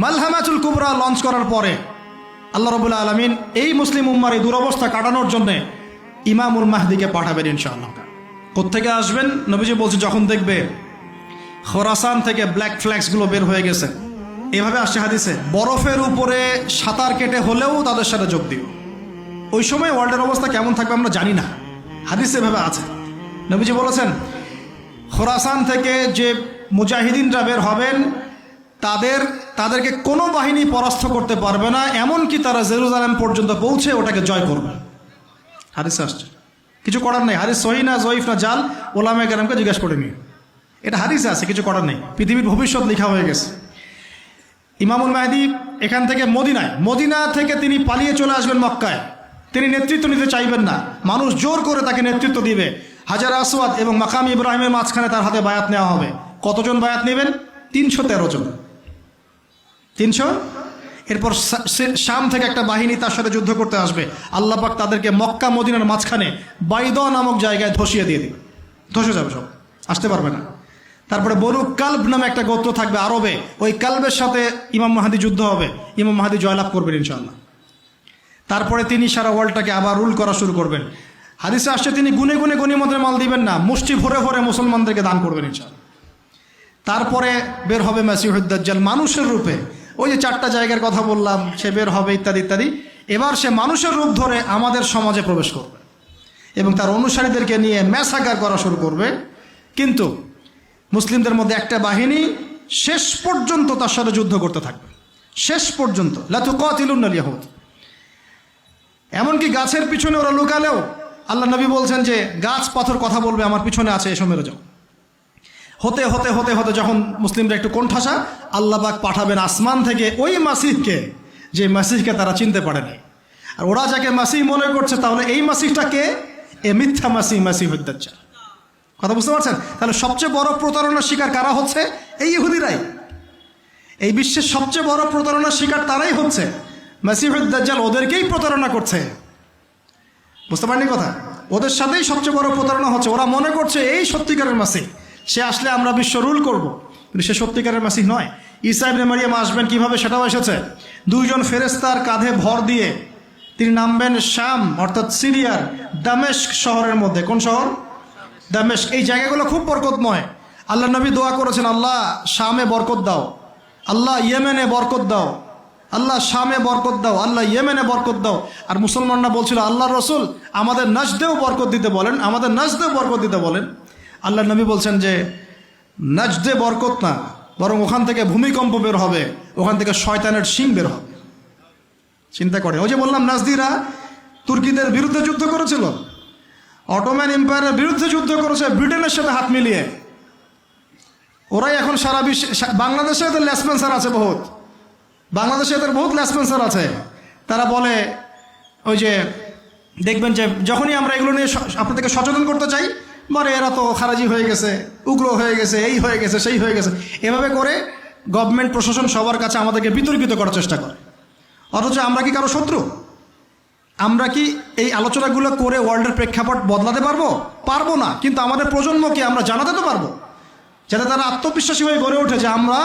মালহামাতুল কুবরা launch করার পরে আল্লাহ রাব্বুল আলামিন এই মুসলিম উম্মার এই দুরবস্থা কাটানোর জন্য ইমামুল মাহদিকে পাঠাবেন ইনশাআল্লাহ। কোত্থেকে আসবেন? নবীজি বলছে যখন দেখবে খোরাসান থেকে ব্ল্যাক ফ্ল্যাক্সগুলো বের হয়ে গেছে, এভাবে আসছে হাদিসে, বরফের উপরে সাঁতার কেটে হলেও তাদের সাথে যোগ দিও। ওই সময় ওয়ার্ল্ডের অবস্থা কেমন থাকবে আমরা জানি না, হাদিসে এভাবে আছে। নবীজি বলেছেন খোরাসান থেকে যে মুজাহিদিনরা বের হবেন তাদেরকে কোনো বাহিনী পরাস্ত করতে পারবে না, এমনকি তারা জেরুজালেম পর্যন্ত পৌঁছে ওটাকে জয় করবে। হাদিসে আসছে, কিছু করার নেই। হাদিস সহিহ না জয়ীফ না জাল, ওলামায়ে কেরামকে জিজ্ঞাসা করে নিও, এটা হাদিসে আছে, কিছু করার নেই। পৃথিবীর ভবিষ্যৎ লেখা হয়ে গেছে। ইমামুল মাহদি এখান থেকে মদিনা থেকে তিনি পালিয়ে চলে আসবেন মক্কায়। তিনি নেতৃত্ব নিতে চাইবেন না, মানুষ জোর করে তাকে নেতৃত্ব দিবে। হাজার আসওয়াদ এবং মাকাম ইব্রাহিমের মাঝখানে তার হাতে বায়াত নেওয়া হবে। কতজন বায়াত নেবেন? 313 জন। 300। এরপর শাম থেকে একটা বাহিনী তার সাথে যুদ্ধ করতে আসবে। আল্লাহ পাক তাদেরকে মক্কা মদিনার মাঝখানে বাইদা নামক জায়গায় ধসিয়ে দিয়ে দিবে, ধসে যাবে, সব আসতে পারবে না। তারপরে বনু কালব নামে একটা গোত্র থাকবে আরবে, ওই কালবের সাথে ইমাম মাহদি যুদ্ধ হবে, ইমাম মাহদি জয়লাভ করবেন ইনশাআল্লাহ। তারপরে তিনি সারা ওয়ার্ল্ডটাকে আবার রুল করা শুরু করবেন। হাদিসে আসছে তিনি গুনে গুনে গনিমতের মাল দিবেন না, মুষ্টি ভরে ভরে মুসলমানদেরকে দান করবেন ইনশাআল্লাহ। তারপরে বের হবে মাসিহুদ দাজ্জাল মানুষের রূপে, ওই যে 4টা জায়গার কথা বললাম, সে বের হবে ইত্যাদি ইত্যাদি। এবার সে মানুষের রূপ ধরে আমাদের সমাজে প্রবেশ করবে এবং তার অনুসারীদেরকে নিয়ে ম্যাসাকার করা শুরু করবে। কিন্তু মুসলিমদের মধ্যে একটা বাহিনী শেষ পর্যন্ত তার সাথে যুদ্ধ করতে থাকবে, শেষ পর্যন্ত। লা তুকাতিলুনাল ইয়াহুদ, এমনকি গাছের পিছনে ওরা লুকালেও আল্লাহ নবী বলছেন যে গাছ পাথর কথা বলবে, আমার পিছনে আছে, এসো মেরে যাও। হতে হতে হতে হতে যখন মুসলিমরা একটু কোণঠাসা, আল্লাহ পাক পাঠাবেন আসমান থেকে ওই মাসিহকে, যে মাসিহকে তারা চিনতে পারে নাই। আর ওরা যাকে মাসিহ মনে করছে, তাহলে এই মাসিহটা কে? এ মিথ্যা মাসিহ, মাসিহুদ দাজ্জাল। কথা বুঝতে পারছেন? তাহলে সবচেয়ে বড় প্রতারণার শিকার কারা হচ্ছে? এই ইহুদিরাই। এই বিশ্বের সবচেয়ে বড় প্রতারণার শিকার তারাই হচ্ছে। মাসিহুদ দাজ্জাল ওদেরকেই প্রতারণা করছে, বুঝতে পারেননি কথা? ওদের সাথেই সবচেয়ে বড় প্রতারণা হচ্ছে। ওরা মনে করছে এই সত্যিকারের মাসিহ, সে আসলে আমরা বিশ্ব রুল করব, কিন্তু সে সত্যিকারের মাসিহ নয়। ঈসা ইবনে মারিয়াম আসবেন কিভাবে সেটাও এসেছে। 2 জন ফেরেশতার কাঁধে ভর দিয়ে তিনি নামবেন শাম অর্থাৎ সিরিয়ার দামেস্ক শহরের মধ্যে। কোন শহর? দামেস্ক। এই জায়গাগুলো খুব বরকতময়। আল্লাহ নবী দোয়া করেছেন, আল্লাহ শামে বরকত দাও, আল্লাহ ইয়েমেনে বরকত দাও, আল্লাহ শামে বরকত দাও, আল্লাহ ইয়েমেনে বরকত দাও। আর মুসলমানরা বলছিল, আল্লাহ রসুল আমাদের নাজদেও বরকত দিতে বলেন, আমাদের নাজদেও বরকত দিতে বলেন। আল্লাহ নবী বলছেন যে নাজদে বরকত না, বরং ওখান থেকে ভূমিকম্প বের হবে, ওখান থেকে শয়তানের শিং বের হবে। চিন্তা করে, ওই যে বললাম নাজদিরা তুর্কিদের বিরুদ্ধে যুদ্ধ করেছিল, অটোম্যান এম্পায়ারের বিরুদ্ধে যুদ্ধ করেছে ব্রিটেনের সাথে হাত মিলিয়ে। ওরাই এখন সারা বিশ্বে, বাংলাদেশে এদের লেসপেন্সার আছে বহুত, বাংলাদেশে এদের বহুত লেসপেন্সার আছে। তারা বলে, ওই যে দেখবেন যে যখনই আমরা এগুলো নিয়ে আপনাদেরকে সচেতন করতে চাই, মানে এরা তো খারাজি হয়ে গেছে, উগ্র হয়ে গেছে, এই হয়ে গেছে, সেই হয়ে গেছে, এভাবে করে গভর্নমেন্ট প্রশাসন সবার কাছে আমাদেরকে বিতর্কিত করার চেষ্টা করে। অথচ আমরা কি কারো শত্রু? আমরা কি এই আলোচনাগুলো করে ওয়ার্ল্ডের প্রেক্ষাপট বদলাতে পারবো? পারবো না, কিন্তু আমাদের প্রজন্মকে আমরা জানাতে তো পারবো, যাতে তারা আত্মবিশ্বাসী হয়ে গড়ে ওঠে যে আমরা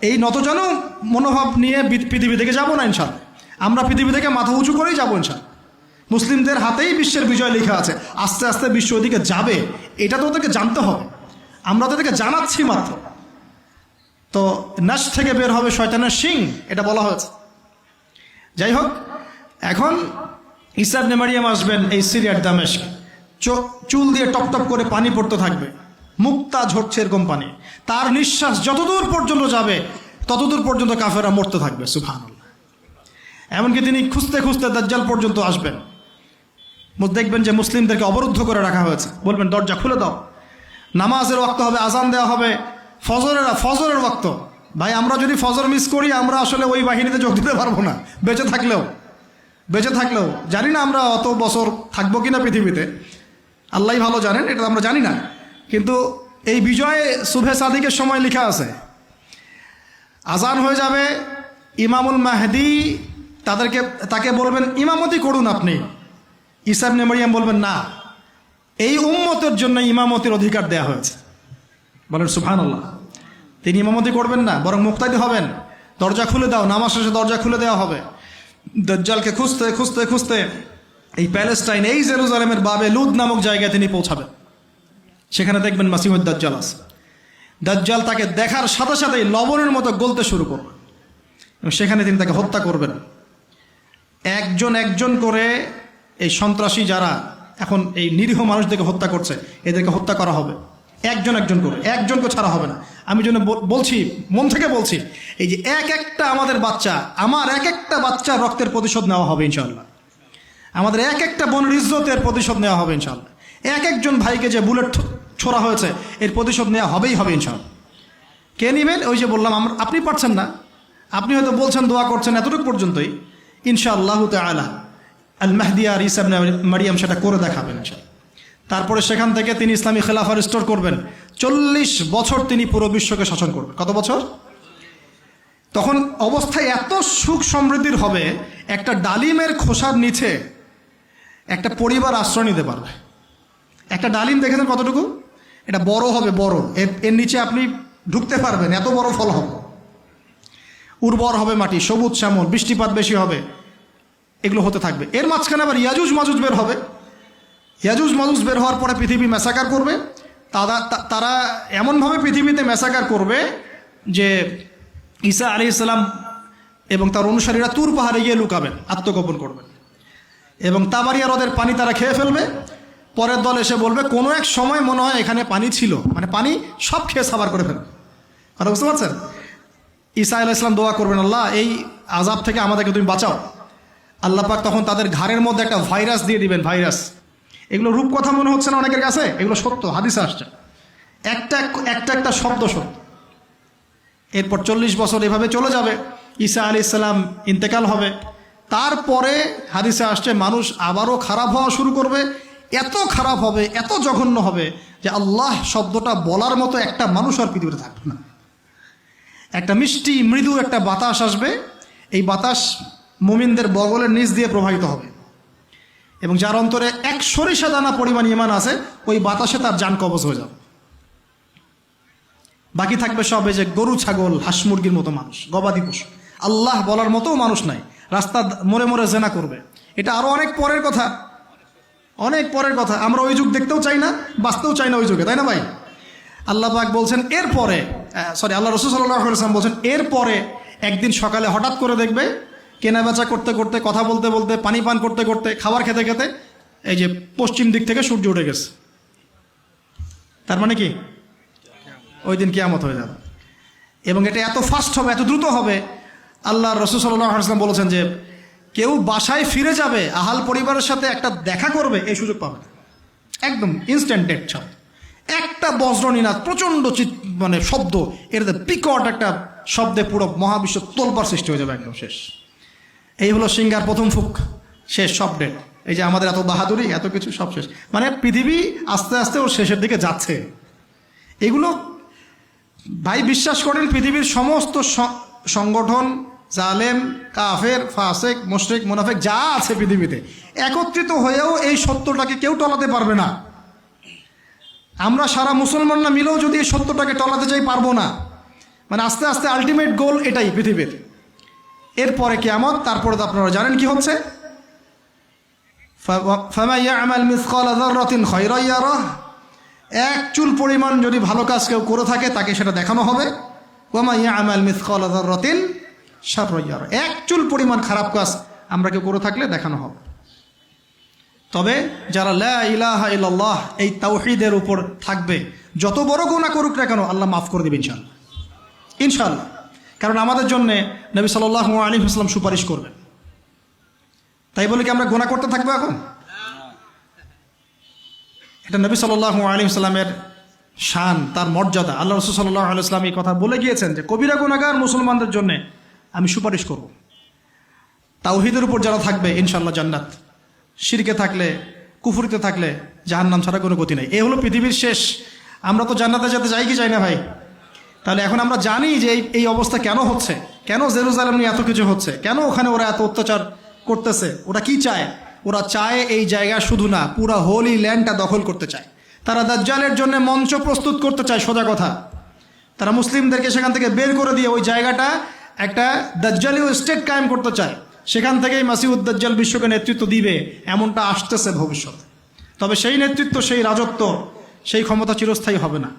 এই নতজানু মনোভাব নিয়ে পৃথিবী থেকে যাবো না ইনশাআল্লাহ। আমরা পৃথিবী থেকে মাথা উঁচু করেই যাবো ইনশাআল্লাহ। মুসলিমদের হাতেই বিশ্বের বিজয় লেখা আছে, আস্তে আস্তে বিশ্ব ওদিকে যাবে, এটা তো ওদেরকে জানতে হবে। আমরা ওদেরকে জানাচ্ছি মাত্র। তো নাশ থেকে বের হবে শয়তানের শিং, এটা বলা হয়েছে। যাই হোক, এখন ঈসা ইবনে মারিয়াম আসবেন এই সিরিয়ার দামেস্ক, চুল দিয়ে টপ টপ করে পানি পড়তে থাকবে, মুক্তা ঝরছে এরকম পানি। তার নিঃশ্বাস যতদূর পর্যন্ত যাবে ততদূর পর্যন্ত কাফেররা মরতে থাকবে। সুবহানাল্লাহ। এমনকি তিনি খুঁজতে খুঁজতে দাজ্জাল পর্যন্ত আসবেন। দেখবেন যে মুসলিমদেরকে অবরুদ্ধ করে রাখা হয়েছে, বলবেন দরজা খুলে দাও, নামাজের ওয়াক্ত হবে, আজান দেওয়া হবে, ফজরের ওয়াক্ত। ভাই, আমরা যদি ফজর মিস করি, আমরা আসলে ওই বাহিনীতে যোগ দিতে পারবো না, বেঁচে থাকলেও জানি না আমরা অত বছর থাকবো কিনা পৃথিবীতে, আল্লাহই ভালো জানেন, এটা আমরা জানি না। কিন্তু এই বিজয়ে সুবহে সাদিকের সময় লেখা আছে, আজান হয়ে যাবে, ইমামুল মাহদি তাকে বলবেন ইমামতি করুন আপনি। ঈসা ইবনে মারিয়াম বলবেন না, এই উম্মতের জন্য ইমামতির অধিকার দেয়া হয়েছে। বলেন সুবহানাল্লাহ। তিনি ইমামতি করবেন না, বরং মুক্তাদি হবেন। দরজা খুলে দাও, নামাজ শেষে দরজা খুলে দেওয়া হবে। দাজ্জালকে খুঁজতে খুঁজতে খুঁজতে এই প্যালেস্টাইন, এই জেরুজালেমের বাবে লুদ নামক জায়গায় তিনি পৌঁছাবেন। সেখানে দেখবেন মাসিহুদ দাজ্জাল আছে। দাজ্জাল তাকে দেখার সাথে সাথেই লবণের মতো গলতে শুরু করবে এবং সেখানে তিনি তাকে হত্যা করবেন। একজন একজন করে এই সন্ত্রাসী যারা এখন এই নিরীহ মানুষদেরকে হত্যা করছে, এদেরকে হত্যা করা হবে একজন একজন করে, একজনকে ছাড়া হবে না। আমি জন্য বলছি, মন থেকে বলছি, এই যে এক একটা আমাদের বাচ্চা, আমার এক একটা বাচ্চার রক্তের প্রতিশোধ নেওয়া হবে ইনশাআল্লাহ। আমাদের এক একটা বোনের ইজ্জতের প্রতিশোধ নেওয়া হবে ইনশাআল্লাহ। এক একজন ভাইকে যে বুলেট ছোড়া হয়েছে এর প্রতিশোধ নেওয়া হবেই হবে ইনশাআল্লাহ। কে নেবেন? ওই যে বললাম, আপনি পারছেন না, আপনি হয়তো বলছেন দোয়া করছেন এতটুকু পর্যন্তই। ইনশাআল্লাহ তাআলা আল মাহদি আর ঈসা ইবনে মারিয়াম সেটা করে দেখাবেন ইনশাআল্লাহ। তারপরে সেখান থেকে তিনি ইসলামী খেলাফা রিস্টোর করবেন। 40 বছর তিনি পুরো বিশ্বকে শাসন করবেন। কত বছর? তখন অবস্থায় এত সুখ সমৃদ্ধির হবে, একটা ডালিমের খোসার নিচে একটা পরিবার আশ্রয় নিতে পারবে। একটা ডালিম দেখেছেন কতটুকু? এটা বড় হবে, বড়, এর নিচে আপনি ঢুকতে পারবেন, এত বড় ফল হবে, উর্বর হবে মাটি, সবুজ শ্যামল, বৃষ্টিপাত বেশি হবে, এগুলো হতে থাকবে। এর মাঝখানে আবার ইয়াজুজ মাজুজ বের হবে। ইয়াজুজ মাজুজ বের হওয়ার পরে পৃথিবী ম্যাসাকার করবে। তারা এমনভাবে পৃথিবীতে ম্যাসাকার করবে যে ঈসা আলাইহিস সালাম এবং তার অনুসারীরা তুর পাহাড়ে গিয়ে লুকাবেন, আত্মগোপন করবেন এবং তাবারিয়া হ্রদের পানি তারা খেয়ে ফেলবে। পরের দল এসে বলবে কোনো এক সময় মনে হয় এখানে পানি ছিল, মানে পানি সব খেয়ে সাবার করে ফেলবে। কথা বুঝতে পারছেন? ঈসা আলাইহিস সালাম দোয়া করবেন, আল্লাহ এই আযাব থেকে আমাদেরকে তুমি বাঁচাও। আল্লাহ পাক তখন তাদের ঘাড়ের মধ্যে একটা ভাইরাস দিয়ে দিবেন। ভাইরাস, এগুলো রূপকথা মনে হচ্ছে না অনেকের কাছে, এগুলো সত্য, হাদিসে আসছে, একটা একটা শব্দ সত্য। এরপর 40 বছর এভাবে চলে যাবে, ঈসা আলাইহিস সালাম ইন্তেকাল হবে। তারপরে হাদিসে আসছে মানুষ আবারও খারাপ হওয়া শুরু করবে। এত খারাপ হবে, এত জঘন্য হবে যে আল্লাহ শব্দটা বলার মতো একটা মানুষ আর পৃথিবীতে থাকবে না। একটা মিষ্টি মৃদু একটা বাতাস আসবে, এই বাতাস মুমিনদের বগলের নিচ দিয়ে প্রবাহিত হবে এবং যার অন্তরে এক সরিষা দানা পরিমাণ ঈমান আছে, ওই বাতাসে তার জান কবজ হয়ে যাবে। বাকি থাকবে সব এই যে গরু ছাগল হাঁস মুরগির মতো মানুষ, গবাদি পশু। আল্লাহ বলার মতো মানুষ নাই, রাস্তা মোড়ে মোড়ে জেনা করবে। এটা আরো অনেক পরের কথা, অনেক পরের কথা। আমরা ওই যুগ দেখতেও চাই না, বাঁচতেও চাই না ওই যুগে, তাই না ভাই? আল্লাহ পাক বলছেন এরপরে, আল্লাহ রাসূল সাল্লাল্লাহু আলাইহি ওয়াসাল্লাম বলছেন এরপরে একদিন সকালে হঠাৎ করে দেখবে কেনাবেচা করতে করতে, কথা বলতে বলতে, পানি পান করতে করতে, খাবার খেতে খেতে এই যে পশ্চিম দিক থেকে সূর্য উঠে গেছে। তার মানে কি? ওই দিন কিয়ামত হয়ে যাবে এবং এটা এত ফাস্ট হবে, এত দ্রুত হবে। আল্লাহ রাসূল সাল্লাল্লাহু আলাইহি ওয়াসাল্লাম বলেছেন যে কেউ বাসায় ফিরে যাবে, আহাল পরিবারের সাথে একটা দেখা করবে, এই সুযোগ পাবে না। একদম ইনস্ট্যান্ট ডেট ছাড়। একটা বজ্রনীনাদ, প্রচণ্ড মানে শব্দ, এর বিকট একটা শব্দে পুরো মহাবিশ্ব তোলপাড় সৃষ্টি হয়ে যাবে, একদম শেষ। এই হলো সিঙ্গার প্রথম ফুক, শেষ, সব ডেট। এই যে আমাদের এত বাহাদুরি, এত কিছু সব শেষ, মানে পৃথিবী আস্তে আস্তে ওর শেষের দিকে যাচ্ছে। এগুলো ভাই বিশ্বাস করেন, পৃথিবীর সমস্ত সংগঠন, জালেম, কাফের, ফাসেক, মুশরিক, মুনাফিক যা আছে পৃথিবীতে, একত্রিত হয়েও এই সত্যটাকে কেউ টলাতে পারবে না। আমরা সারা মুসলমানরা মিলেও যদি এই সত্যটাকে টলাতে চাই, পারবো না। মানে আস্তে আস্তে আলটিমেট গোল এটাই পৃথিবীর। এরপরে কিয়ামত, তারপরে তো আপনারা জানেন কি হচ্ছে। ফামান ইয়া'মাল মিসকালা যাররাতিন খায়রান ইয়ারাহ, এক চুল পরিমাণ যদি ভালো কাজ কেউ করে থাকে তাকে সেটা দেখানো হবে। ওয়া মান ইয়া'মাল মিসকালা যাররাতিন শাররান ইয়ারাহ, এক চুল পরিমাণ খারাপ কাজ আমরা কেউ করে থাকলে দেখানো হবে। তবে যারা লা ইলাহা ইল্লাল্লাহ এই তাওহীদের উপর থাকবে, যত বড় গুনাহ করুক না কেন আল্লাহ মাফ করে দেবে ইনশাআল্লাহ, ইনশাআল্লাহ। কারণ আমাদের জন্যে নবী সাল্লাল্লাহু আলাইহি ওয়াসাল্লাম সুপারিশ করবেন। তাই বলে কি আমরা গুনাহ করতে থাকবো এখন? এটা নবী সাল্লাল্লাহু আলাইহি ওয়াসাল্লামের শান, তার মর্যাদা। আল্লাহ রাসূল সাল্লাল্লাহু আলাইহি ওয়াসাল্লাম এই কথা বলে গিয়েছেন যে কবিরা গুনাহগার মুসলমানদের জন্য আমি সুপারিশ করব। তাওহীদের উপর যারা থাকবে ইনশাআল্লাহ জান্নাত, শিরকে থাকলে, কুফরিতে থাকলে জাহান্নাম ছাড়া কোনো গতি নেই। এই হলো পৃথিবীর শেষ। আমরা তো জান্নাতে যেতে চাই কি চাই না ভাই? তাহলে এখন আমরা জানি যে এই অবস্থা কেন হচ্ছে, কেন জেরুজালেম নিয়ে এত কিছু হচ্ছে, কেন ওখানে ওরা এত অত্যাচার করতেছে। ওরা কি চায়? ওরা চায় এই জায়গা শুধু না, পুরা হোলি ল্যান্ডটা দখল করতে চায়। তারা দাজ্জালের জন্য মঞ্চ প্রস্তুত করতে চায়, সোজা কথা। তারা মুসলিমদেরকে সেখান থেকে বের করে দিয়ে ওই জায়গাটা একটা দাজ্জালীয় স্টেট কায়েম করতে চায়, সেখান থেকেই মাসিহুদ দাজ্জাল বিশ্বকে নেতৃত্ব দিবে, এমনটা আসতেছে ভবিষ্যতে। তবে সেই নেতৃত্ব, সেই রাজত্ব, সেই ক্ষমতা চিরস্থায়ী হবে না।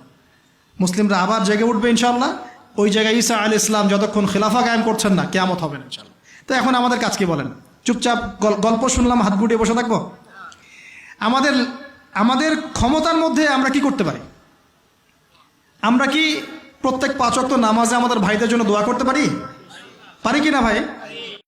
মুসলিমরা আবার জেগে উঠবে ইনশাআল্লাহ। ওই জায়গায় ঈসা আলাইহিস সালাম যতক্ষণ খেলাফা কায়েম করছেন না, কিয়ামত হবে না ইনশাআল্লাহ। তো এখন আমাদের কাজ কি বলেন? চুপচাপ গল্প শুনলাম, হাত গুটিয়ে বসে থাকবো? আমাদের ক্ষমতার মধ্যে আমরা কি করতে পারি? আমরা কি প্রত্যেক 5 ওয়াক্ত নামাজে আমাদের ভাইদের জন্য দোয়া করতে পারি? পারি কি না ভাই?